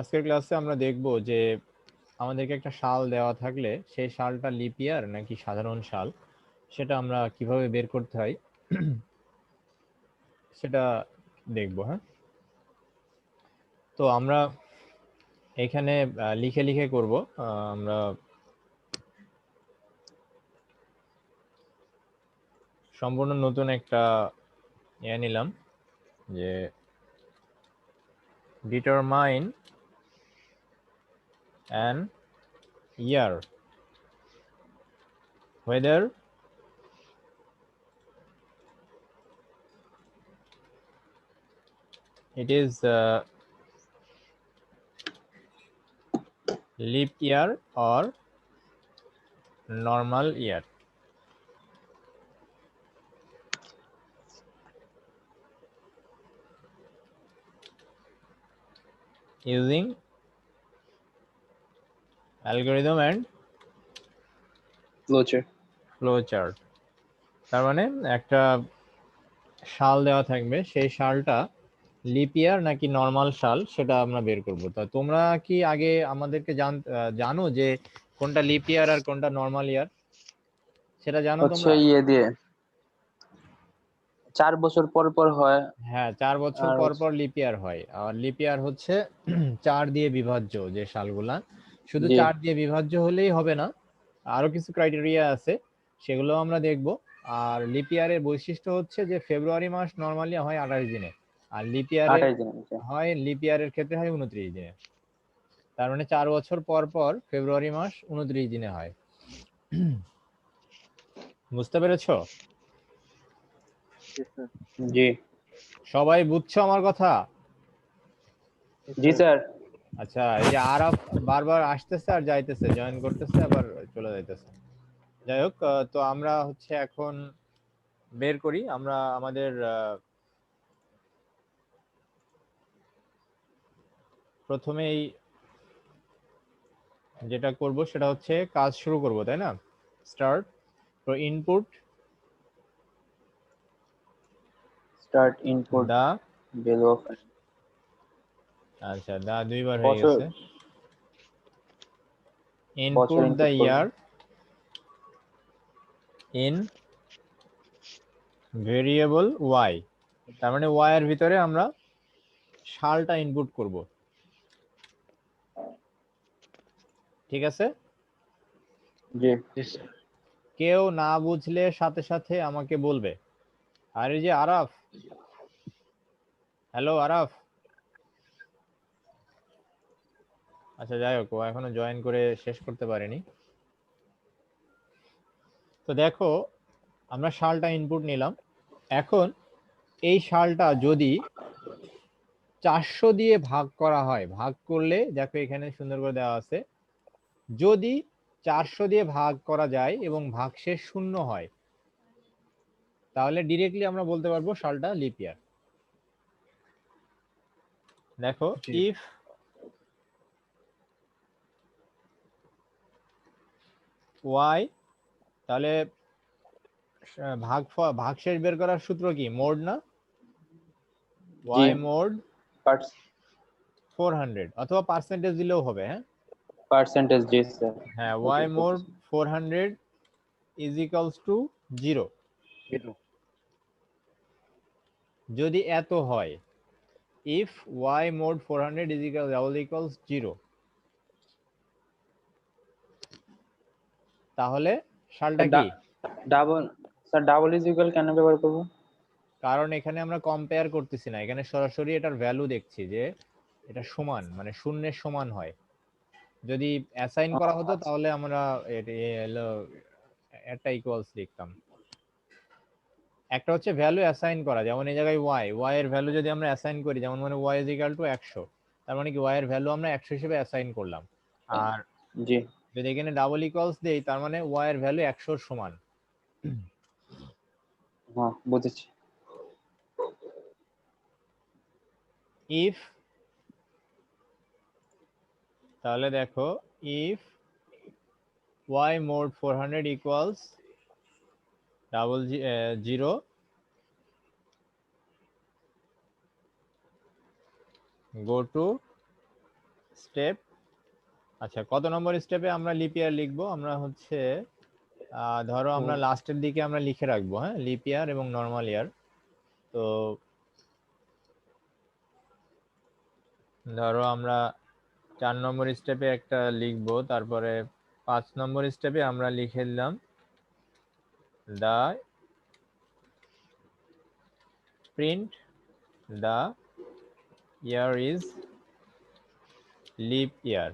আজকের ক্লাসে আমরা দেখব যে আমাদেরকে একটা সাল দেওয়া থাকলে সেই সালটা লিপ ইয়ার নাকি সাধারণ সাল সেটা আমরা কিভাবে বের করতে হয় সেটা দেখব। হ্যাঁ, তো আমরা এখানে লিখে লিখে করব। আমরা সম্পূর্ণ নতুন একটা নিলাম যে determine an year whether it is leap year or normal year. Using algorithm and flowchart. তার মানে একটা সাল দেওয়া থাকবে, সেই সালটা লিপ ইয়ার নাকি নরমাল সাল সেটা আমরা বের করব। তা তোমরা কি আগে আমাদেরকে জানো যে কোনটা লিপ ইয়ার আর কোনটা নরমাল ইয়ার সেটা জানো তোমরা? ইয়ে দিয়ে 4 বছর পর পর হয়। হ্যাঁ, 4 বছর পর পর লিপ ইয়ার হয়। আর লিপ ইয়ার হচ্ছে 4 দিয়ে বিভাজ্য যে সালগুলা, শুধু 4 দিয়ে বিভাজ্য হলেই হবে না, আরো কিছু ক্রাইটেরিয়া আছে, সেগুলো আমরা দেখব। আর লিপ ইয়ারের বৈশিষ্ট্য হচ্ছে যে ফেব্রুয়ারি মাস নরমালি হয় 28 দিনে, আর লিপ ইয়ারের হয় লিপ ইয়ারের ক্ষেত্রে হয় 29 দিনে। তার মানে 4 বছর পর পর ফেব্রুয়ারি মাস 29 দিনে হয়। বুঝতে পেরেছো? জি সবাই বুঝছো আমার কথা? জি স্যার। আচ্ছা, এই যে আরাফ বারবার আসতেছে আর যাইতেছে, জয়েন করতেছে আবার চলে যাইতেছে। যাই হোক, তো আমরা হচ্ছে এখন বের করি। আমরা আমাদের প্রথমেই যেটা করব সেটা হচ্ছে কাজ শুরু করব, তাই না? স্টার্ট। তো ইনপুট দা, আচ্ছা দা দুইবার হয়ে গেছে। Input the year in variable y. তার মানে ওয়াই এর ভিতরে আমরা সালটা ইনপুট করব, ঠিক আছে? জি কেউ না বুঝলে সাথে সাথে আমাকে বলবে। আর এই যে আরাফ, হ্যালো আরাফ। আচ্ছা যাই হোক, ও এখনো জয়েন করে শেষ করতে পারেনি। তো দেখো, আমরা সালটা ইনপুট নিলাম। এখন এই সালটা যদি 400 দিয়ে ভাগ করা হয়, ভাগ করলে দেখো এখানে সুন্দর করে দেওয়া আছে, যদি 400 দিয়ে ভাগ করা যায় এবং ভাগশেষ শূন্য হয়, তাহলে ডিরেক্টলি আমরা বলতে পারবো সালটা লিপ ইয়ার। দেখো, ইফ ওয়াই, তাহলে ভাগশেষ বের করার সূত্র কি? মোড না? ওয়াই মোড 400, অথবা পার্সেন্টেজ দিলেও হবে। হ্যাঁ, পার্সেন্টেজ জি স্যার। হ্যাঁ, y mod 400 is equals to 0। যদি এত হয়, if y mod 400 is equals 0, তাহলে সালটা কি? ডাবল ইজ ইকুয়াল কেন ব্যবহার করব? কারণ এখানে আমরা কম্পেয়ার করতেছি না, এখানে সরাসরি এটার ভ্যালু দেখছি যে এটা সমান, মানে শূন্যের সমান হয়। যদি অ্যাসাইন করা হতো তাহলে আমরা একটা ইকুয়ালস লিখতাম। একটা হচ্ছে ভ্যালু অ্যাসাইন করা, যেমন এই জায়গায় ওয়াই এর ভ্যালু যদি আমরা অ্যাসাইন করি, যেমন মানে ওয়াই ইজ ইকুয়াল টু 100, তার মানে কি ওয়াই এর ভ্যালু আমরা 100 হিসেবে অ্যাসাইন করলাম। আর জি যদি এখানে ডাবল ইকুয়ালস দেই, তার মানে ওয়াই এর ভ্যালু 100 এর সমান। হ্যাঁ বুঝেছি। ইফ, তাহলে দেখো, if y mod 400 equals double 0, go to step, আচ্ছা কত নম্বর স্টেপে আমরা লিপ ইয়ার লিখবো? আমরা হচ্ছে ধরো আমরা লাস্টের দিকে আমরা লিখে রাখবো, হ্যাঁ, লিপ ইয়ার এবং নর্মাল ইয়ার। তো ধরো আমরা 4 নম্বর স্টেপে একটা লিখবো, তারপরে 5 নম্বর স্টেপে আমরা লিখে দিলাম the print the year is leap year.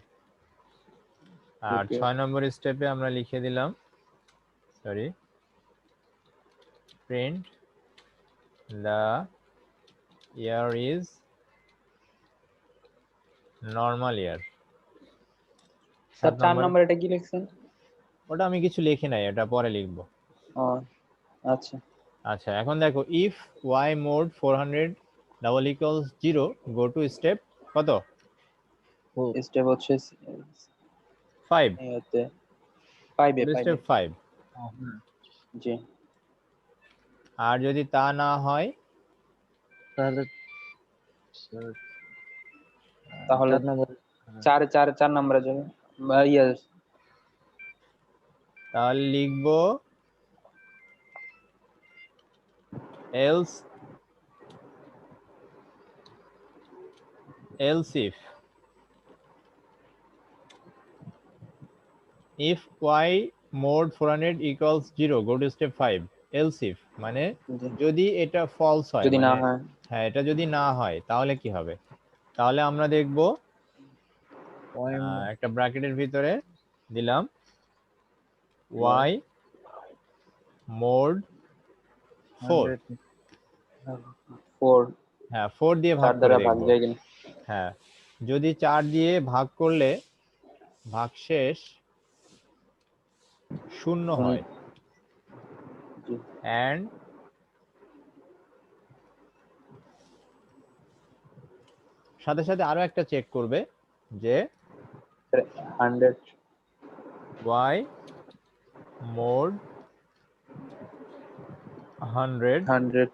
আর 6 নম্বর স্টেপে আমরা লিখে দিলাম sorry print the year is normal year. Sir 4 number এটা কি লিখছেন? ওটা আমি কিছু লিখি নাই, এটা পরে লিখবো। আচ্ছা আচ্ছা এখন দেখো if y mod 400 double equals 0 go to step কত? স্টেপ হচ্ছে 5 এতে 5 এ স্টেপ 5। জি আর যদি তা না হয় তাহলে 4 নম্বরে যাবে তাহলে লিখবো else if y mod 400 equals 0 go to step 5 else if মানে যদি এটা ফলস হয়, যদি না হয়, হ্যাঁ এটা যদি না হয় তাহলে কি হবে? তাহলে আমরা দেখব একটা ব্র্যাকেটের ভিতরে দিলাম y mod 4, হ্যাঁ 4 দিয়ে ভাগ করে দেখব, হ্যাঁ যদি 4 দিয়ে ভাগ করলে ভাগশেষ 0 হয় and সাথে সাথে আরো একটা চেক করবে যে 100 y mod 100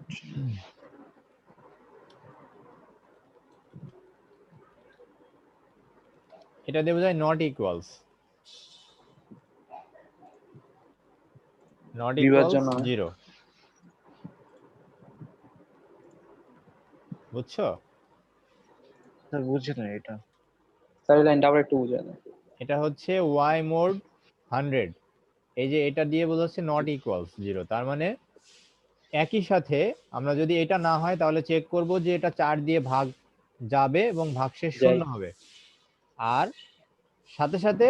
এটা দিয়ে বোঝায় নট ইকুয়ালস 0, বুঝছো? স্যার বুঝছি না এটা। স্যার এই লাইনটা আবার একটু বুঝান। এটা হচ্ছে y mod 100, এই যে এটা দিয়ে বোঝাচ্ছে নট ইকুয়ালস 0, তার মানে একই সাথে আমরা যদি এটা না হয় তাহলে চেক করব যে এটা 4 দিয়ে ভাগ যাবে এবং ভাগশেষ 0 হবে, আর সাথে সাথে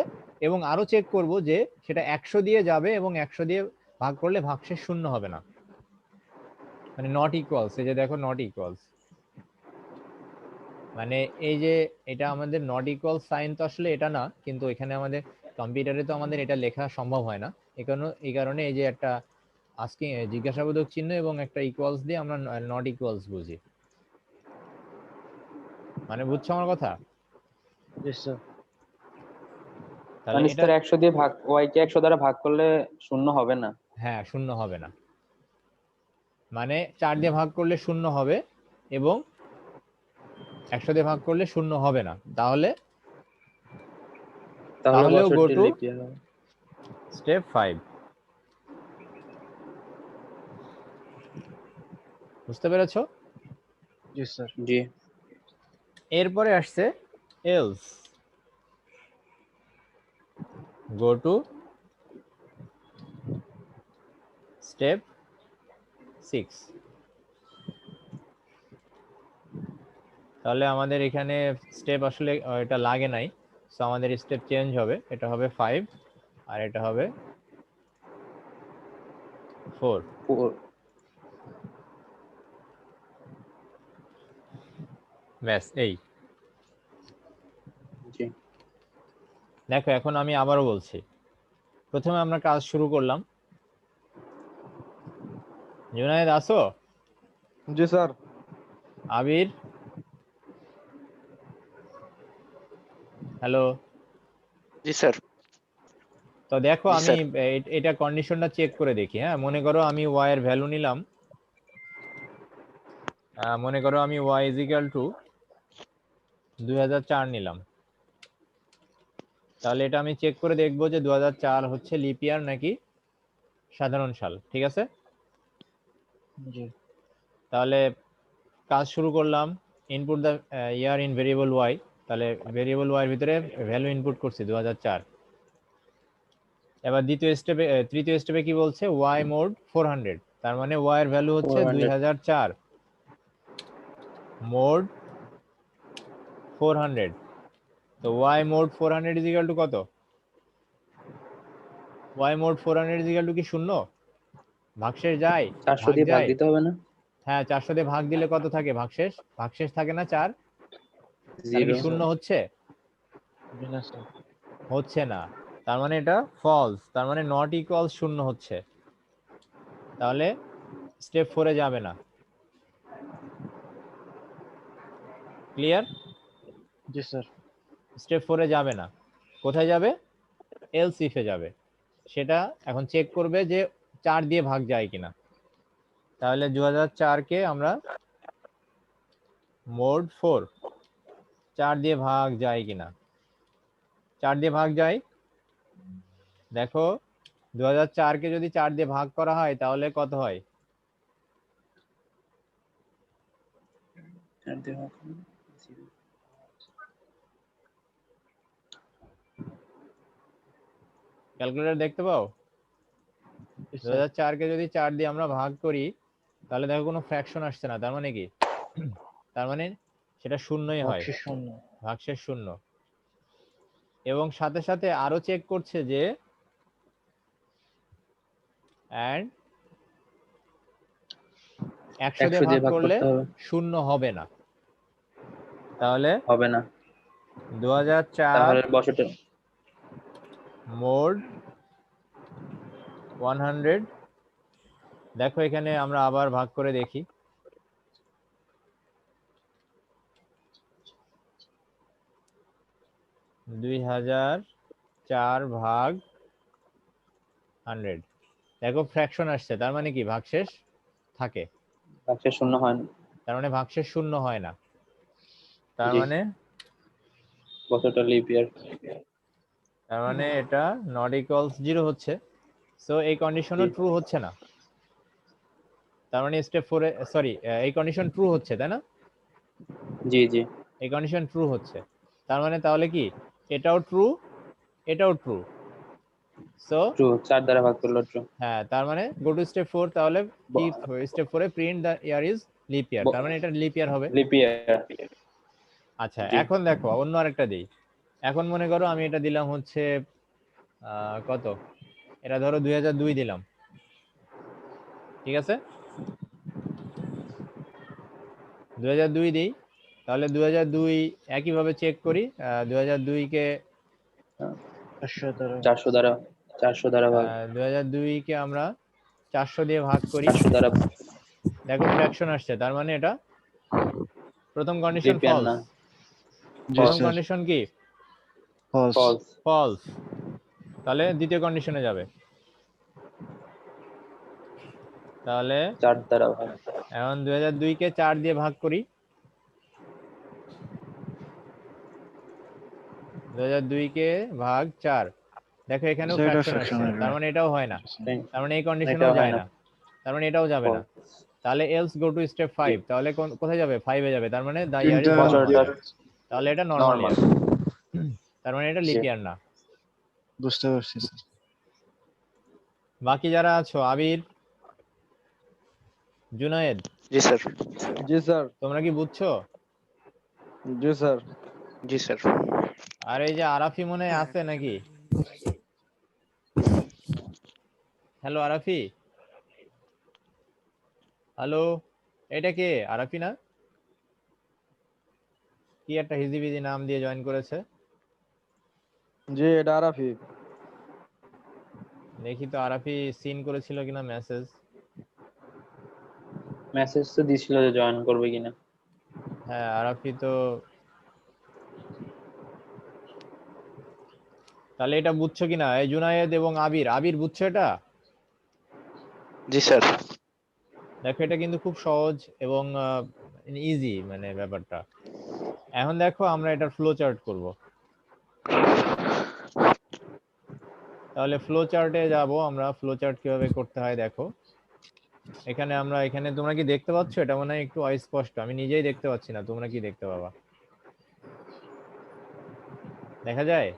এবং আরো চেক করব যে সেটা 100 দিয়ে যাবে এবং 100 দিয়ে ভাগ করলে ভাগশেষ 0 হবে না, মানে নট ইকুয়ালস। এই যে দেখো নট ইকুয়ালস, মানে এই যে এটা আমাদের নট ইকুয়াল সাইন তো আসলে এটা না, কিন্তু এখানে আমাদের কম্পিউটারে তো আমাদের এটা লেখা সম্ভব হয় না, এই কারণে এই যে একটা আজকে জিজ্ঞাসাবোধক চিহ্ন এবং একটা ইকুয়ালস দিয়ে আমরা নট ইকুয়ালস বুঝি। মানে বুঝছো আমার কথা? তাহলে এটা 100 দিয়ে ভাগ, y কে 100 দ্বারা ভাগ করলে 0 হবে না। হ্যাঁ 0 হবে না, মানে 4 দিয়ে ভাগ করলে 0 হবে এবং 100 দিয়ে ভাগ করলে 0 হবে না, তাহলেও গো টু স্টেপ 5। বুঝতে পেরেছো? জি স্যার। জি। এরপরে আসছে এলস, গো টু স্টেপ 6। তাহলে আমাদের এখানে স্টেপ আসলে এটা লাগে নাই, সো আমাদের স্টেপ চেঞ্জ হবে, এটা হবে 5 আর এটা হবে 4। ব্যাস এই। জি। দেখো এখন আমি আবারও বলছি, প্রথমে আমরা কাজ শুরু করলাম। জুনায়েদ আসো? জি স্যার। আবির? হ্যালো? জি স্যার। তো দেখো আমি এটা কন্ডিশনটা চেক করে দেখি। হ্যাঁ মনে করো আমি y এর ভ্যালু নিলাম, মনে করো আমি y ইজ ইকুয়াল টু 2004 নিলাম, তাহলে এটা আমি চেক করে দেখবো যে 2004 হচ্ছে লিপ ইয়ার নাকি সাধারণ সাল, ঠিক আছে? জি তাহলে কাজ শুরু করলাম। Input the year in variable y. তাহলে ভেরিয়েবল ওয়াই এর ভিতরে ভ্যালু ইনপুট করছি 2004। এবার তৃতীয় স্টেপে কি বলছে? Y mod 400। তার মানে ওয়াই এর ভ্যালু হচ্ছে 2004 মোড 400। তো Y mod 400 is equal to কত? Y mod 400 is equal to কি শূন্য? ভাগশেষ যায়? 400 ভাগ দিয়ে ভাগ যায়? দিতে হবে না? হ্যাঁ, 400 দিয়ে ভাগ দিলে কত থাকে ভাগশেষ? ভাগশেষ থাকে না 4? তাহলে কি 0 শূন্য হচ্ছে? না স্যার হচ্ছে না। তার মানে এটা ফলস, তার মানে নট ইকুয়াল শূন্য হচ্ছে। তাহলে স্টেপ 4 এ যাবে না। ক্লিয়ার? জি স্যার স্টেপ 4 এ যাবে না। কোথায় যাবে? এলস ইফ এ যাবে। সেটা এখন চেক করবে যে 4 দিয়ে ভাগ যায় কিনা। তাহলে 2004 কে আমরা মোড 4 4 দিয়ে ভাগ যায় কিনা। 4 দিয়ে ভাগ যায়। দেখো 2004 কে যদি 4 দিয়ে ভাগ করা হয় তাহলে কত হয়? 4 দিয়ে ভাগ করলে 0 ক্যালকুলেটর দেখতে পাও? 2004 কে যদি 4 দিয়ে আমরা ভাগ করি তাহলে দেখো কোনো ফ্র্যাকশন আসছে না। তার মানে কি? তার মানে সেটা শূন্যই হয়, ভাগশেষ শূন্য। ভাগশেষ শূন্য। এবং সাথে সাথে আরো চেক করছে যে এন্ড 100 দিয়ে 100 ভাগ দিয়ে ভাগ করলে করতে হবে, শূন্য হবে না। তাহলে হবে না। 2004 তাহলে বছরটা মোড 100। দেখো এখানে আমরা আবার ভাগ করে দেখি। 2004 ভাগ 100। দেখো ফ্র্যাকশন আসছে, তার মানে কি ভাগশেষ থাকে। ভাগশেষ শূন্য হয় না। তার মানে ভাগশেষ শূন্য হয় না। তার জি, মানে বছরটা লিপ ইয়ার। এটা নট ইকুয়ালস 0 হচ্ছে। সো এই কন্ডিশনও ট্রু হচ্ছে না। তার মানে স্টেপ 4 এ সরি, এই কন্ডিশন ট্রু হচ্ছে, তাই না? জি জি এই কন্ডিশন ট্রু হচ্ছে। তার মানে তাহলে কি এটাও ট্রু, এটাও ট্রু। সো ট্রু, 4 দ্বারা ভাগ করলে ট্রু। হ্যাঁ, তার মানে গো টু স্টেপ 4। তাহলে কি step 4 A print the year is leap ইয়ার। তার মানে এটা লিপ ইয়ার হবে। লিপ ইয়ার। আচ্ছা, জি এখন দেখো অন্য আরেকটা দেই। এখন মনে করো আমি এটা দিলাম হচ্ছে কত, এটা ধরো 2002 দিলাম, ঠিক আছে? 2002 দিই। তাহলে 2002 একইভাবে চেক করি। 2002 কে 400 দ্বারা ভাগ। 2002 কে আমরা 400 দিয়ে ভাগ করি। 400 দ্বারা দেখো ফ্র্যাকশন আসছে, তার মানে এটা প্রথম কন্ডিশন লিপ ইয়ার ফলস। না। জি প্রথম স্যার কন্ডিশন কি? ফলস। ফলস। ফলস। তাহলে দ্বিতীয় কন্ডিশনে যাবে। তাহলে 4 দ্বারা ভাগ। এখন 2002 কে 4 দিয়ে ভাগ করি। 2002 কে ভাগ 4। দেখো এখানেও স্যার এটা ফ্র্যাকশন ফ্র্যাকশন আসছে, আসবে। তার মানে এটাও হয় না। তার মানে এই কন্ডিশনেও এটাও হয় যায় না। না। তার মানে এটাও যাবে না। ফলস। তাহলে এলস গো টু স্টেপ 5। তাহলে কোথায় যাবে? 5 এ যাবে। তার মানে দা ইয়ার তিনটা ইজ নরমাল। বছরটা তাহলে এটা নরমাল নরমাল। ইয়ার। তার মানে এটা লিপ ইয়ার না। বুঝতে পারছি স্যার। বাকি যারা আছো, আবির, জুনায়েদ, जी सर জি স্যার তোমরা কি বুঝছো? জি স্যার जी सर আর এই যে আরাফি মনে হয় আছে নাকি? হ্যালো আরাফি, হ্যালো, এটা কে? আরাফি না? কি একটা হিজিবিজি নাম দিয়ে জয়েন করেছে। জি এটা আরাফি। দেখি তো আরাফি সিন করেছিল কিনা মেসেজ। মেসেজ তো দিছিল যে জয়েন করবে কিনা। হ্যাঁ, আরাফি তো। তাহলে এটা বুঝছো কিনা? এই জুনায়েদ এবং আবির, আবির বুঝছো এটা? जी सर দেখো এটা কিন্তু খুব সহজ এবং ইজি মানে ব্যাপারটা। এখন দেখো আমরা এটার ফ্লো চার্ট করব। তাহলে ফ্লো চার্টে যাব আমরা। ফ্লো চার্ট কিভাবে করতে হয় দেখো, এখানে তোমরা কি দেখতে পাচ্ছ? এটা মনে হয় একটু অস্পষ্ট, আমি নিজেই দেখতে পাচ্ছি না, তোমরা কি দেখতে পাবা? দেখা যায়?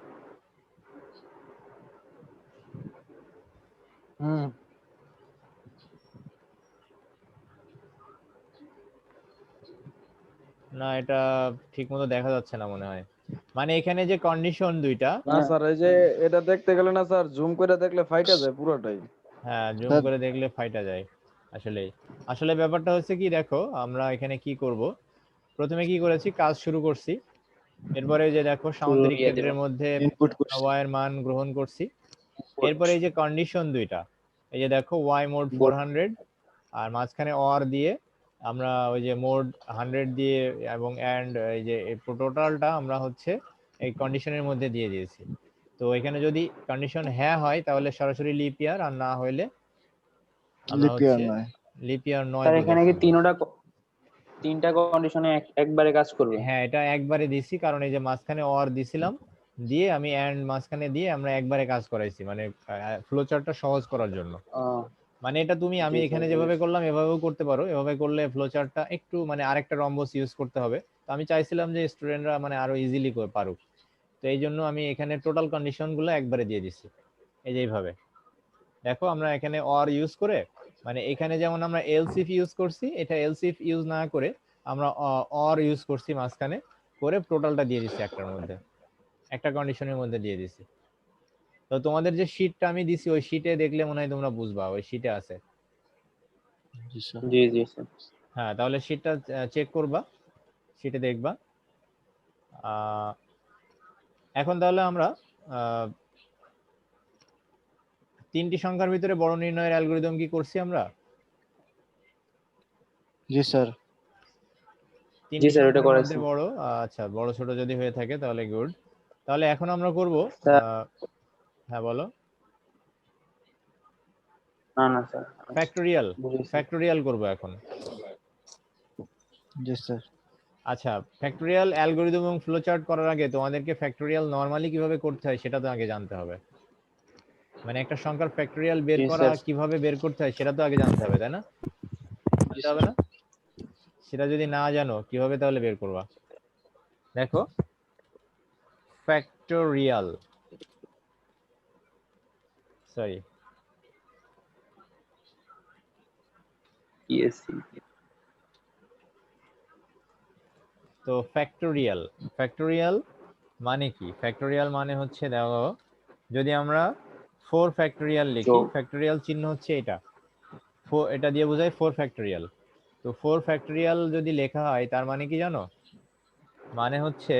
হুম। না, এটা ঠিক মতো দেখা যাচ্ছে না মনে হয়। মানে এখানে যে কন্ডিশন দুইটা, না স্যার, এই যে এটা দেখতে গেলে না স্যার, জুম করে দেখলে ফাইটা যায় পুরোটাই। হ্যাঁ জুম করে দেখলে ফাইটা যায়। আসলে আসলে ব্যাপারটা হচ্ছে কি দেখো, আমরা এখানে কি করব, প্রথমে কি করেছি, কাজ শুরু করছি। এরপরে যে দেখো সামান্তরিক ক্ষেত্রের মধ্যে ইনপুট করছি। y এর মান গ্রহণ করছি। এরপরে এই যে কন্ডিশন দুইটা, এই যে দেখো y মোড 400 আর মাঝখানে অর দিয়ে আমরা ওই যে মোড 100 দিয়ে এবং এন্ড এই যে টোটালটা আমরা হচ্ছে এই কন্ডিশনের মধ্যে দিয়ে দিয়েছি। তো এখানে যদি কন্ডিশন হ্যাঁ হয় তাহলে সরাসরি লিপ ইয়ার, আর না হইলে আমরা হচ্ছে লিপ ইয়ার নয় স্যার দিলে এখানে কি চলবে। তিনটা কন্ডিশনে একবারে কাজ করবে? হ্যাঁ এটা একবারে দিছি, কারণ এই যে মাঝখানে অর দিছিলাম, দিয়ে আমি এন্ড মাঝখানে দিয়ে আমরা একবারে কাজ করাইছি, মানে ফ্লো চার্টটা সহজ করার জন্য। মানে এটা আমি জি স্যার এখানে যেভাবে করলাম এভাবেও করতে পারো, এভাবে করলে ফ্লো চার্টটা একটু মানে আরেকটা রম্বস ইউজ করতে হবে। তো আমি চাইছিলাম যে স্টুডেন্টরা মানে আরো ইজিলি পারুক, তো এই জন্য আমি এখানে টোটাল কন্ডিশন গুলো একবারে দিয়ে দিছি। এই যে এইভাবে দেখো, আমরা এখানে অর ইউজ করে, মানে এখানে যেমন আমরা এলস ইফ ইউজ করছি, এটা এলস ইফ ইউজ না করে আমরা অর ইউজ করছি মাঝখানে, করে টোটালটা দিয়ে দিছি একটার মধ্যে, একটা কন্ডিশনের মধ্যে দিয়ে দিছি। তো তোমাদের যে শীটটা আমি দিছি ওই শীটে দেখলে মনে হয় তোমরা বুঝবা, ওই শীটে আছে। জি জি স্যার। হ্যাঁ তাহলে শীটটা চেক করবা, শীটে দেখবা। এখন তাহলে আমরা তিনটি সংখ্যার ভিতরে বড় নির্ণয়ের অ্যালগরিদম কি করছি আমরা? জি স্যার। তিনটি স্যার ওটা সংখ্যার মধ্যে করাইছি বড়, আচ্ছা বড় ছোট যদি হয়ে থাকে তাহলে গুড। তাহলে এখন আমরা করব, স্যার। হ্যাঁ বলো। না না স্যার, ফ্যাক্টোরিয়াল, বুঝেছি। ফ্যাক্টোরিয়াল করব এখন। জি স্যার। আচ্ছা, ফ্যাক্টোরিয়াল অ্যালগরিদম এবং ফ্লো চার্ট করার আগে তোমাদেরকে ফ্যাক্টোরিয়াল নরমালি কিভাবে করতে হয় সেটা তো আগে জানতে হবে। মানে একটা সংখ্যার ফ্যাক্টোরিয়াল বের জি করা স্যার। কিভাবে বের করতে হয় সেটা তো আগে জানতে হবে, তাই না? জানতে হবে না? সেটা যদি না জানো কিভাবে তাহলে বের করবা? দেখো, ফ্যাক্টোরিয়াল, সরি ইএসসি। তো ফ্যাক্টোরিয়াল, ফ্যাক্টোরিয়াল মানে কি? ফ্যাক্টোরিয়াল মানে হচ্ছে দেখো, যদি আমরা 4 ফ্যাক্টোরিয়াল লিখি, ফ্যাক্টোরিয়াল চিহ্ন হচ্ছে এটা, এটা দিয়ে বোঝায় 4 ফ্যাক্টোরিয়াল। তো 4 ফ্যাক্টোরিয়াল যদি লেখা হয় তার মানে কি জানো? মানে হচ্ছে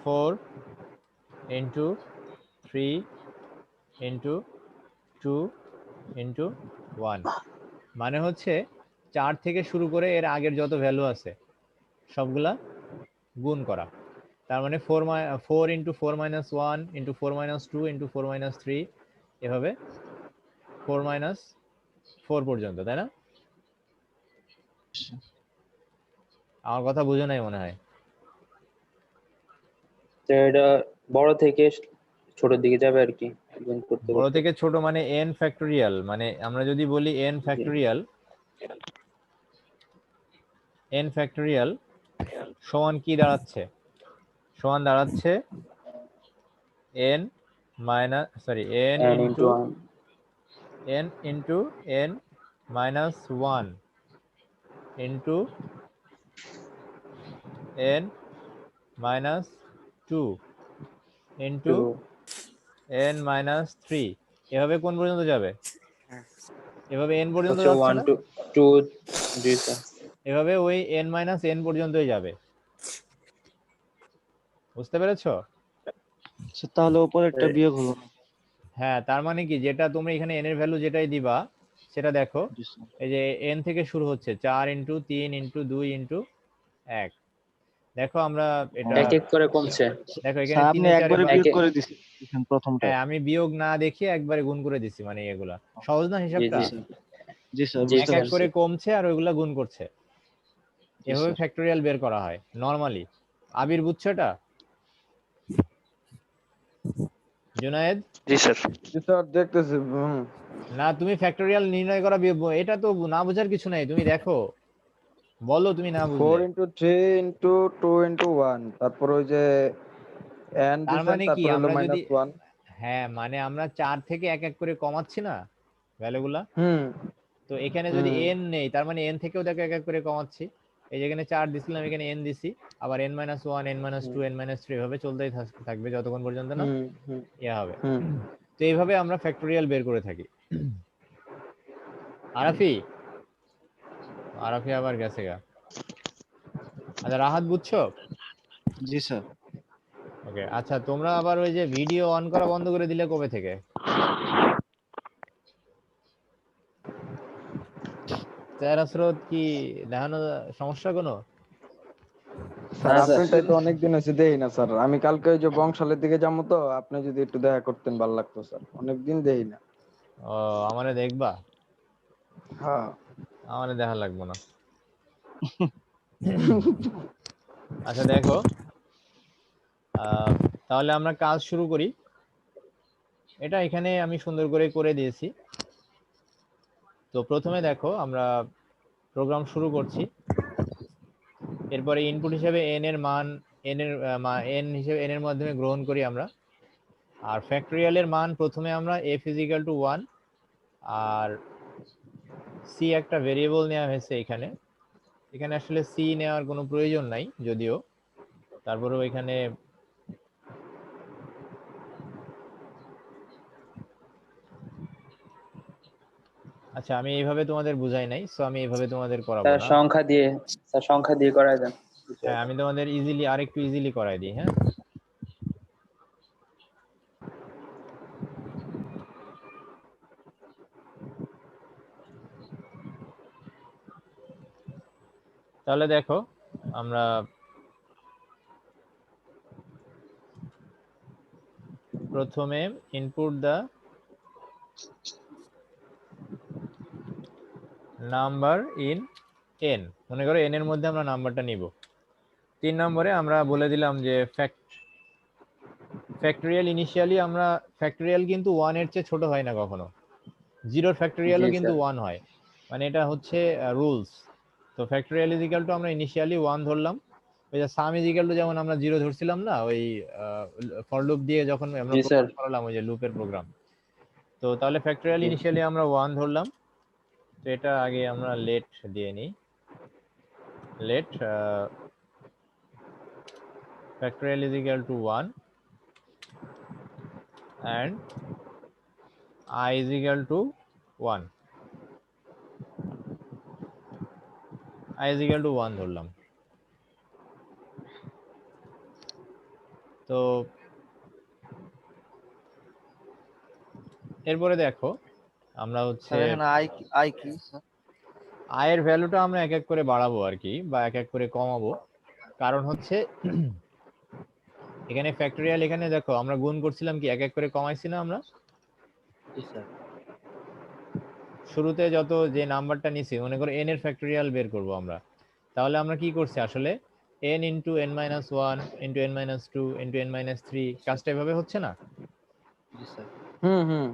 4 ইন্টু 3 ইন্টু 2 ইন্টু 1, মানে হচ্ছে 4 থেকে শুরু করে এর আগের যত ভ্যালু আছে সবগুলা গুণ করা। তার মানে 4 into 4 minus 1 into 4 minus 2 into 4 minus 3, এভাবে 4 মাইনাস 4 পর্যন্ত, তাই না? আমার কথা বুঝো নাই মনে হয়। তো এটা বড় থেকে ছোটের দিকে যাবে আর কি, গুণ করতে বড় করতে। থেকে ছোট মানে n ফ্যাক্টোরিয়াল, মানে আমরা যদি বলি n ফ্যাক্টোরিয়াল, n ফ্যাক্টোরিয়াল সমান কি দাঁড়াচ্ছে? সমান দাঁড়াচ্ছে n minus sorry n n into into 1 n into n minus 1 into n minus 2 into to n minus 3, এভাবে কোন পর্যন্ত যাবে? এভাবে n পর্যন্ত হচ্ছে যাচ্ছে 1 না? to 2। G sir. এভাবে ওই n মাইনাস n পর্যন্তই যাবে। বুঝতে পেরেছো? তাহলে উপরে একটা বিয়োগ হলো না? হ্যাঁ, তার মানে কি, যেটা তোমরা এখানে n এর ভ্যালু যেটাই দিবা সেটা দেখো, জি স্যার। এই যে n থেকে শুরু হচ্ছে 4 ইন্টু 3 ইন্টু 2 ইন্টু 1। দেখো আমরা এটা, এক এক করে কমছে। দেখো এখানে স্যার 3 আপনি এ 4 একবারে এ বিয়োগ করে দিছেন প্রথমটা। হ্যাঁ আমি বিয়োগ না দেখিয়ে একবারে গুণ করে দিছি, মানে এগুলা সহজ না জি হিসাবটা? জি জি স্যার, জি এক বুঝতে এক স্যার। করে পারছি। কমছে আর ওইগুলা গুণ করছে। জি এভাবে স্যার। ফ্যাক্টোরিয়াল বের করা হয় নরমালি। আবির বুঝছো এটা? জুনায়েদ, জি স্যার। জি স্যার দেখতেছি। না তুমি ফ্যাক্টোরিয়াল নির্ণয় করা এটা তো না বোঝার কিছু নাই, তুমি দেখো, বলো তুমি না 4 বুঝলে। ইন্টু 3 ইন্টু 2 ইন্টু 1, তারপর ওই যে n তার দিছেন, মানে কি তারপর হলো আমরা যদি, -1। হ্যাঁ মানে আমরা 4 থেকে এক এক করে কমাচ্ছি না ভ্যালুগুলা, হুম তো এখানে যদি হুম n নেই তার মানে n থেকেও দেখো এক এক করে কমাচ্ছি। এই যেখানে 4 দিছিলাম এখানে n দিছি, আবার n-1 n-2 n-3 এভাবে চলতেই থাকবে যতক্ষণ পর্যন্ত না হুম হুম ইয়া হবে। হুম। তো এইভাবে আমরা ফ্যাক্টোরিয়াল বের করে থাকি। আরাফি, আরাফি আবার গেছে গা। আচ্ছা রাহাত বুঝছো? জি স্যার। ওকে, আচ্ছা তোমরা আবার ওই যে ভিডিও অন করা বন্ধ করে দিলে কবে থেকে? চেহারা স্রোত কি দেখানো সমস্যা কোনো? স্যার না স্যার। আপনারটাই তো অনেকদিন হয়েছে দেই না স্যার। আমি কালকে ওই যে বংশালের দিকে যাবো, তো আপনি যদি একটু দেখা করতেন ভালো লাগতো স্যার, অনেকদিন দেই না। ও, আমারে দেখবা? হ্যাঁ। আমারে দেখা লাগবে না। আচ্ছা দেখো, তাহলে আমরা কাজ শুরু করি। এটা এখানে আমি সুন্দর করে করে দিয়েছি। তো প্রথমে দেখো আমরা প্রোগ্রাম শুরু করছি। এরপরে ইনপুট হিসেবে n এর মান n এর n হিসেবে n এর মাধ্যমে গ্রহণ করি আমরা। আর ফ্যাক্টোরিয়ালের মান প্রথমে আমরা f = 1 আর c একটা ভেরিয়েবল নেওয়া হয়েছে এখানে। এখানে আসলে c নেওয়ার কোনো প্রয়োজন নাই যদিও, তারপরেও এখানে আচ্ছা আমি এইভাবে তোমাদের বুঝাই নাই, সো আমি এইভাবে তোমাদের করাবো স্যার না। সংখ্যা দিয়ে করাই দেন। হ্যাঁ আমি তোমাদের ইজিলি আরেকটু ইজিলি করাই দিই। হ্যাঁ, তাহলে দেখো আমরা প্রথমে input the number in n, মনে করো n এর মধ্যে আমরা নাম্বারটা নিব। 3 নম্বরে আমরা বলে দিলাম যে ফ্যাক্টোরিয়াল ইনিশিয়ালি আমরা ফ্যাক্টোরিয়াল কিন্তু 1 এর চেয়ে ছোট হয় না কখনো, 0 জি ফ্যাক্টোরিয়ালও কিন্তু স্যার। 1 হয়, মানে এটা হচ্ছে রুলস। তো ফ্যাক্টোরিয়াল ইজিক্যাল টু আমরা ইনিশিয়ালি 1 ধরলাম। ওই যে সাম ইজিক্যাল টু যেমন আমরা 0 ধরছিলাম না ওই ফর লুপ দিয়ে যখন আমরা জি স্যার। প্রোগ্রাম করালাম ওই যে লুপের প্রোগ্রাম। তো তাহলে ফ্যাক্টোরিয়াল ইনিশিয়ালি আমরা 1 ধরলাম। তো এটা আগে আমরা লেট দিয়ে নিই, late factorial is equal to 1 and I is equal to 1, I is equal to 1 ধরলাম। তো এরপরে দেখো আমরা হচ্ছে স্যার এখানে আই কি স্যার? আয়ের ভ্যালুটা আমরা এক এক করে বাড়াবো আর কি, বা এক এক করে কমাবো। কারণ হচ্ছে এখানে ফ্যাক্টোরিয়াল, এখানে দেখো আমরা গুণ করছিলাম কি এক এক করে কমাইছি না আমরা? জি স্যার। শুরুতে যত যে নাম্বারটা নিছি, মনে করো n এর ফ্যাক্টোরিয়াল বের করব আমরা, তাহলে আমরা কি করছি আসলে n into n-1 into n-2 into n-3, কাজটা এভাবে হচ্ছে না? জি স্যার। হুম হুম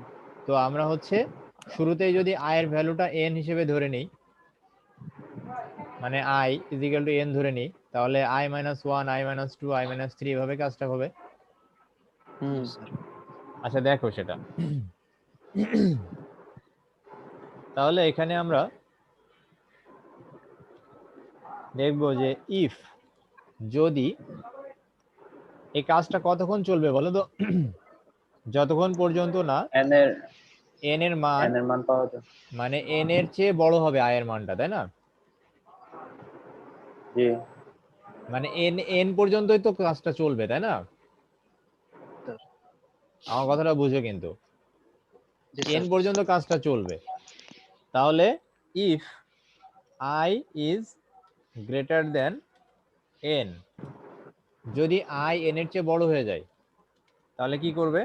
তো আমরা হচ্ছে শুরুতেই যদি i এর ভ্যালুটা n হিসেবে ধরে নিই, মানে i is equal two n ধরে নিই, তাহলে i-1 i-2 i-3 এভাবে কাজটা হবে। হুম। জি স্যার। আচ্ছা দেখো সেটা, তাহলে এখানে আমরা দেখব যে ইফ, যদি এই কাজটা কতক্ষণ চলবে বলো তো? যতক্ষণ পর্যন্ত না এন এর n এর মান, এন এর মান পাওয়া যায়। মানে n এর চেয়ে বড় হবে i এর মানটা, তাই না? জি মানে n পর্যন্তই তো কাজটা চলবে, তাই না? স্যার। আমার কথাটা বুঝো কিন্তু, জি n স্যার। পর্যন্ত কাজটা চলবে। তাহলে if i is greater than n, যদি i n এর চেয়ে বড় হয়ে যায় তাহলে কি করবে?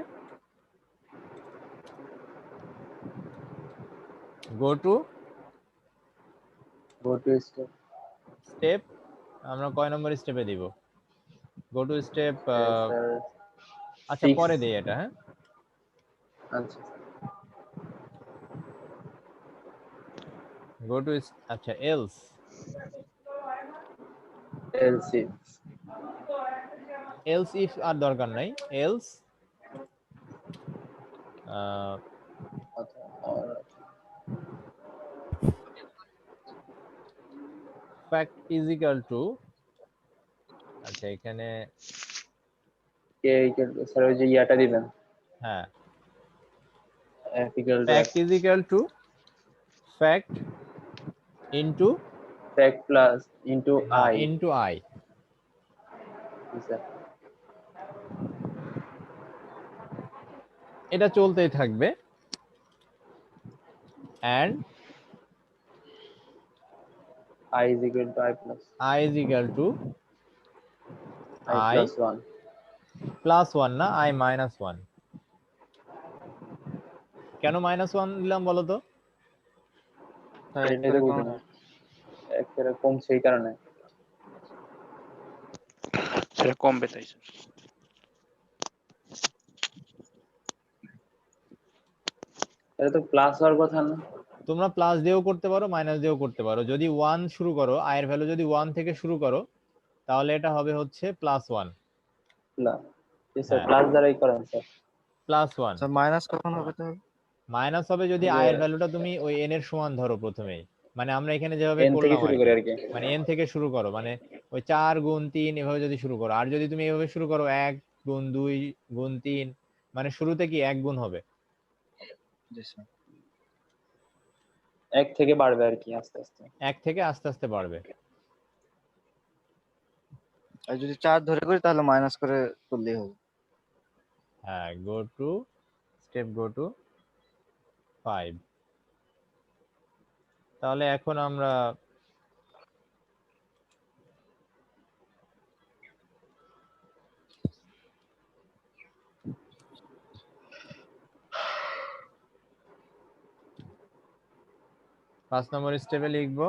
Go to step. স্টেপ, আমরা কয় নম্বর স্টেপে দিব? গো টু স্টেপ, স্যার আচ্ছা 6। পরে দেই এটা। হ্যাঁ আচ্ছা গো টু আচ্ছা এলস এলসি এলস ইফ আর দরকার নাই else fact is equal two আচ্ছা এখানে কে স্যার ওই যে ইয়াটা দিবেন হ্যাঁ f equal to fact is equal two fact into fact plus into I into I sir এটা চলতেই থাকবে and I is equal to I plus I is equal to I I plus 1 plus 1 না I minus 1 কেন minus 1 দিলাম বলো তো এটাই তো বুঝি না একটা কম সেই কারণে সেটা কমবে তাই স্যার। এটা তো প্লাস হওয়ার কথা না তোমরা প্লাস দিয়েও করতে পারো মাইনাস দিয়েও করতে পারো যদি 1 শুরু করো i এর ভ্যালু যদি 1 থেকে শুরু করো তাহলে এটা হবে হচ্ছে প্লাস 1 না স্যার প্লাস দ্বারাই করেন স্যার প্লাস 1 স্যার মাইনাস কখন হবে তাহলে? মাইনাস হবে যদি i এর ভ্যালুটা তুমি ওই n এর সমান ধরো প্রথমেই মানে আমরা এখানে যেভাবে n থেকে করলাম শুরু করি আর কি মানে n থেকে শুরু করো মানে ওই 4 গুণ 3 এভাবে যদি শুরু করো আর যদি তুমি এভাবে শুরু করো 1 গুণ 2 গুণ 3 মানে শুরুতে কি 1 গুণ হবে জি স্যার। 1 থেকে বাড়বে আর কি আস্তে আস্তে 1 থেকে আস্তে আস্তে বাড়বে আর যদি 4 ধরে করি তাহলে মাইনাস করে করলেই হবে। হ্যাঁ গো টু 5 তাহলে এখন আমরা পাঁচ নম্বর স্টেপে লিখব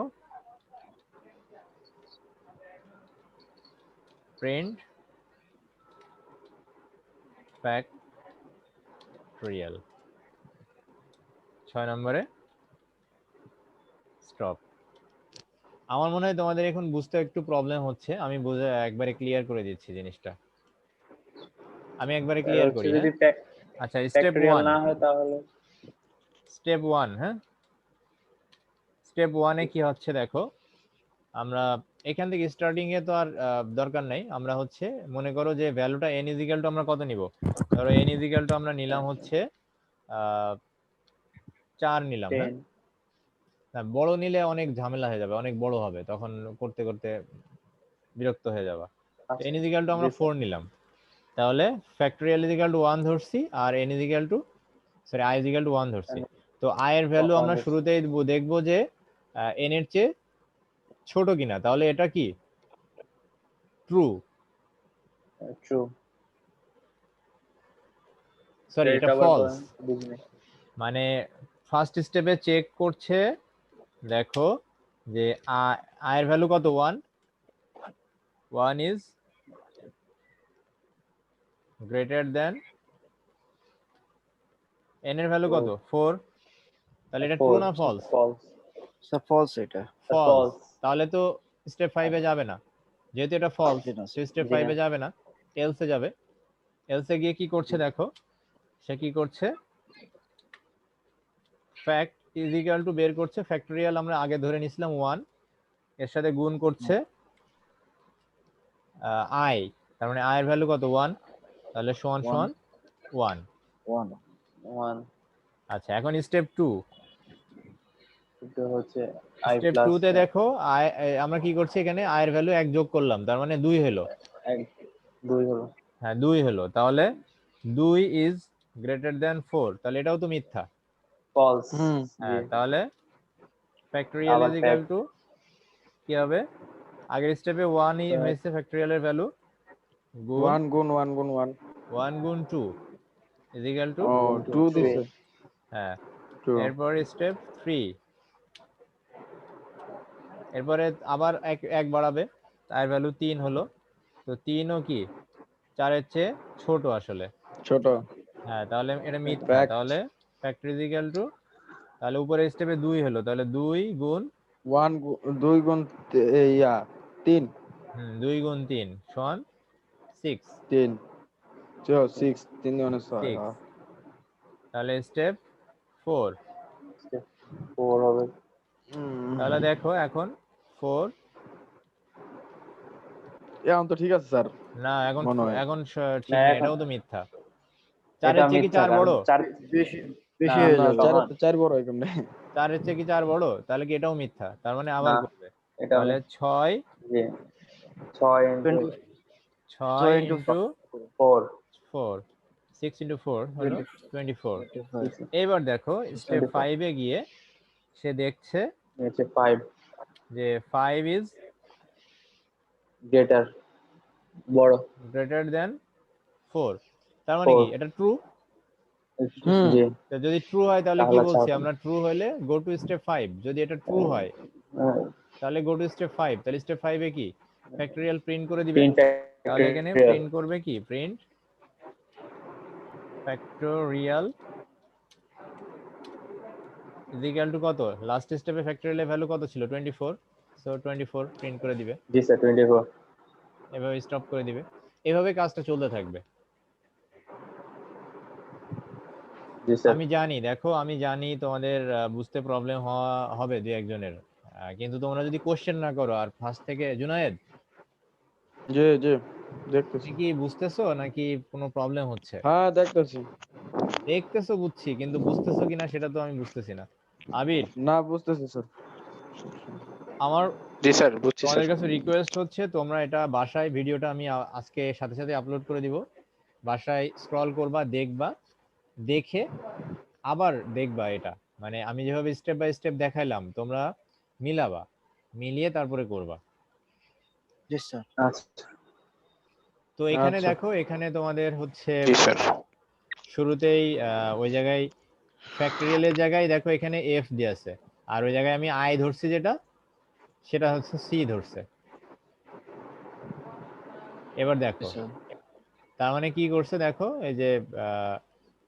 প্রিন্ট ফ্যাক্টরিয়াল 6 নম্বরে স্টপ আমার মনে হয় তোমাদের এখন বুঝতে একটু প্রবলেম হচ্ছে আমি বুঝে একবারে ক্লিয়ার করে দিচ্ছি জিনিসটা আমি একবারে ক্লিয়ার করি যদি আচ্ছা স্টেপ 1 না হয় তাহলে স্টেপ 1 হ্যাঁ স্টেপ 1 এ কি হচ্ছে দেখো আমরা এখান থেকে স্টার্টিং এ তো আর দরকার নাই আমরা হচ্ছে মনে করো যে ভ্যালুটা n ইজ ইকুয়াল টু আমরা কত নিব ধরো n ইজ ইকুয়াল টু আমরা নিলাম হচ্ছে 4 নিলাম হ্যাঁ 10 না বড় নিলে অনেক ঝামেলা হয়ে যাবে অনেক বড় হবে তখন করতে করতে বিরক্ত হয়ে যাবে n ইজ ইকুয়াল টু আমরা 4 নিলাম তাহলে ফ্যাক্টরিয়াল ইজ ইকুয়াল টু 1 ধরছি আর n is equal two sorry i is equal two 1 ধরছি তো i এর ভ্যালু আমরা শুরুতেই দেখব যে n এর চেয়ে ছোট কিনা তাহলে এটা কি ট্রু সরি এটা ফলস মানে ফার্স্ট স্টেপে চেক করছে দেখো যে i এর ভ্যালু কত 1 ইজ গ্রেটার দেন n এর ভ্যালু কত 4 তাহলে এটা ট্রু না ফলস স্যার ফলস এটা। ফলস তাহলে তো স্টেপ 5 এ যাবে না যেহেতু এটা ফলস তো স্টেপ 5 এ যাবে না এলস এ যাবে এলস এ গিয়ে কি করছে দেখো সে কি করছে ফ্যাক্ট ইজ ইকুয়াল টু বের করছে ফ্যাক্টরিয়াল আমরা আগে ধরে নিছিলাম 1 এর সাথে গুণ করছে i তার মানে i এর ভ্যালু কত 1 তাহলে সমান সমান 1 আচ্ছা এখন স্টেপ 2 এটা হচ্ছে স্টেপ 2 তে দেখো আমরা কি করছি এখানে i এর ভ্যালু 1 যোগ করলাম তার মানে 2 হলো 2 হলো হ্যাঁ 2 হলো তাহলে 2 ইজ গ্রেটার দ্যান 4 তাহলে এটাও তো মিথ্যা ফলস হ্যাঁ তাহলে ফ্যাক্টরিয়াল ইজ ইকুয়াল টু কি হবে আগের স্টেপে 1 ই হয়েছে ফ্যাক্টরিয়ালের ভ্যালু 1 গুণ 1 গুণ 1 1 গুণ 2 ইজ ইকুয়াল টু 2 দিছে হ্যাঁ 2 এরপর স্টেপ 3 এরপরে আবার এক বাড়াবে তার ভ্যালু 3 হলো তো 3 ও কি 4 এর চেয়ে ছোট আসলে ছোট হ্যাঁ তাহলে এটা মিথ্যা, Fact. তাহলে ফ্যাক্টর ইজ ইকুয়াল টু, তাহলে উপরের স্টেপে 2 হলো, তাহলে 2 গুণ 2 গুণ 3 2 গুণ 3 সমান 6। 3 6 3 গুণ 6 6 তাহলে স্টেপ 4। 4 হবে। তাহলে দেখো এখন 4 এখন তো ঠিক আছে স্যার না, এখন মনে হয়। এখন ঠিক না, নেই, এখন এটাও তো মিথ্যা। এটা 4-এর চেয়ে কি মিথ্যা, 4 কারণ বড়? 4 বেশি না, বেশি হয়ে না যাবে। 4 সমান। তো 4 বড় হয় কেমনে? 4-এর চেয়ে কি 4 বড়? তাহলে কি এটাও মিথ্যা, তার মানে আবার না, করবে। এটা তাহলে 6 জি 6 ইনটু 6 into ইন্টু 4 4, 6 ইন্টু 4 হলো 24। 25 এবার দেখো স্টেপ 24 5 এ গিয়ে সে দেখছে হচ্ছে 5 যে 5 ইজ গ্রেটার, বড়। Greater than 4। তার মানে কি 4 এটা ট্রু? হুম। জি, তো যদি ট্রু হয় তাহলে কি তাহলে বলছি 4 আমরা, ট্রু হলে গো টু স্টেপ 5। যদি এটা ট্রু হয় তাহলে গো টু স্টেপ 5, তাহলে স্টেপ 5 এ কি ফ্যাক্টরিয়াল প্রিন্ট করে দিবে। প্রিন্ট তাহলে এখানে প্রিন্ট করবে কি, print factorial is equal to কত, লাস্ট স্টেপে ফ্যাক্টরিয়াল ভ্যালু কত ছিল 24, সো 24 প্রিন্ট করে দিবে। জি স্যার 24 এভাবে স্টপ করে দিবে, এভাবে কাজটা চলতে থাকবে। জি স্যার। আমি জানি, দেখো আমি জানি তোমাদের বুঝতে প্রবলেম হবে দুই একজনের, কিন্তু তোমরা যদি কোশ্চেন না করো আর ফার্স্ট থেকে, জুনায়েদ জি জি দেখতেছি। তুমি কি বুঝতেছো নাকি কোনো প্রবলেম হচ্ছে? হ্যাঁ দেখতেছি। দেখতেছো বুঝছি, কিন্তু বুঝতেছো কিনা সেটা তো আমি বুঝতেছি না। আবির, না বুঝতেছি স্যার। আমার জি স্যার, বুঝছি স্যার। তোমাদের কাছে রিকোয়েস্ট হচ্ছে তোমরা এটা বাসায়, ভিডিওটা আমি আজকে সাথে সাথে আপলোড করে দিব, বাসায় স্ক্রল করবা, দেখবা, দেখে আবার দেখবা এটা, মানে আমি যেভাবে স্টেপ বাই স্টেপ দেখাইলাম তোমরা মিলাবা, মিলিয়ে তারপরে করবা। জি স্যার। আচ্ছা তো এখানে আচ্ছা দেখো, এখানে তোমাদের হচ্ছে জি স্যার। শুরুতেই ওই জায়গায় ফ্যাক্টরিয়ালের জায়গায় দেখো এখানে এফ দিয়ে আছে, আর ওই জায়গায় আমি আই ধরছি যেটা, সেটা হচ্ছে সি ধরছে। এবার জি দেখো স্যার। তার মানে কি করছে, দেখো এই যে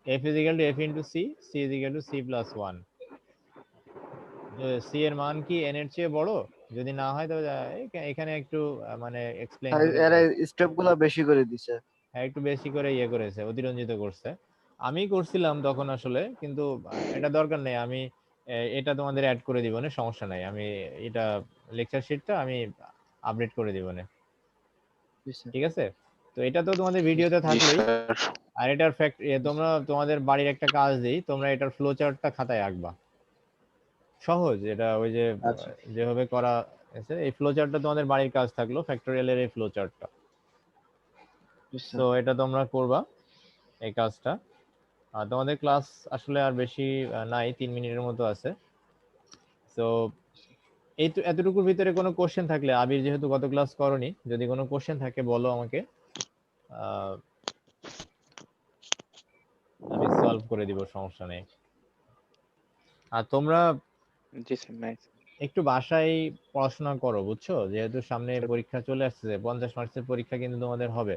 f is equal to f into c, c is equal to c plus 1। C এর মান কি এন এর চেয়ে বড়? যদি না হয় তবে এখানে একটু মানে এক্সপ্লেইন করে এরা দিয়েছে। স্টেপ গুলা বেশি করে দিছে। হ্যাঁ একটু বেশি করে ইয়ে করেছে, অতিরঞ্জিত করছে। আমি করছিলাম তখন আসলে, কিন্তু এটা দরকার নেই, আমি এটা তোমাদের অ্যাড করে দিব না, সমস্যা নাই। আমি এটা লেকচার শিটটা আমি আপডেট করে দিব না, জি স্যার। ঠিক আছে? তো এটা তো তোমাদের ভিডিওতে জি থাকলোই। স্যার। আর এটার তোমরা তোমাদের বাড়ির একটা কাজ দিই, তোমরা এটার ফ্লো চার্টটা খাতায় আঁকবা। সহজ এটা, ওই যে আচ্ছা যেভাবে করা আছে, এই ফ্লো চার্টটা তোমাদের বাড়ির কাজ থাকলো, ফ্যাক্টরিয়ালের এই ফ্লো চার্টটা। জি তো স্যার। এটা তোমরা করবা এই কাজটা। আর তোমাদের ক্লাস আসলে আর বেশি নাই, 3 মিনিটের মতো আছে। তো এই তো, এতটুকুর ভিতরে কোনো কোশ্চেন থাকলে, আবির যেহেতু গত ক্লাস করনি, যদি কোনো কোশ্চেন থাকে বলো আমাকে, আহ, আমি সলভ করে দিব, সমস্যা নেই। আর তোমরা জি স্যার, নাইস। একটু বাসায় পড়াশোনা করো, বুঝছো? যেহেতু সামনে পরীক্ষা চলে আসছে, 50 মার্কসের পরীক্ষা কিন্তু তোমাদের হবে।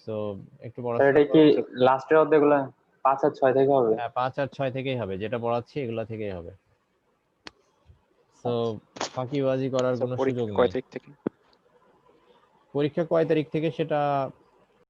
তো একটু স্যার, পড়াশোনা এটা কি করো। লাস্টের অর্ধেকগুলো 5 আর 6 থেকে হবে? হ্যাঁ 5 আর 6 থেকেই হবে, যেটা পড়াচ্ছি এগুলা থেকেই হবে। তো আচ্ছা ফাঁকিবাজি করার স্যার, কোনো সুযোগ পরীক্ষা কয় নেই। তারিখ থেকে? পরীক্ষা কয় তারিখ থেকে সেটা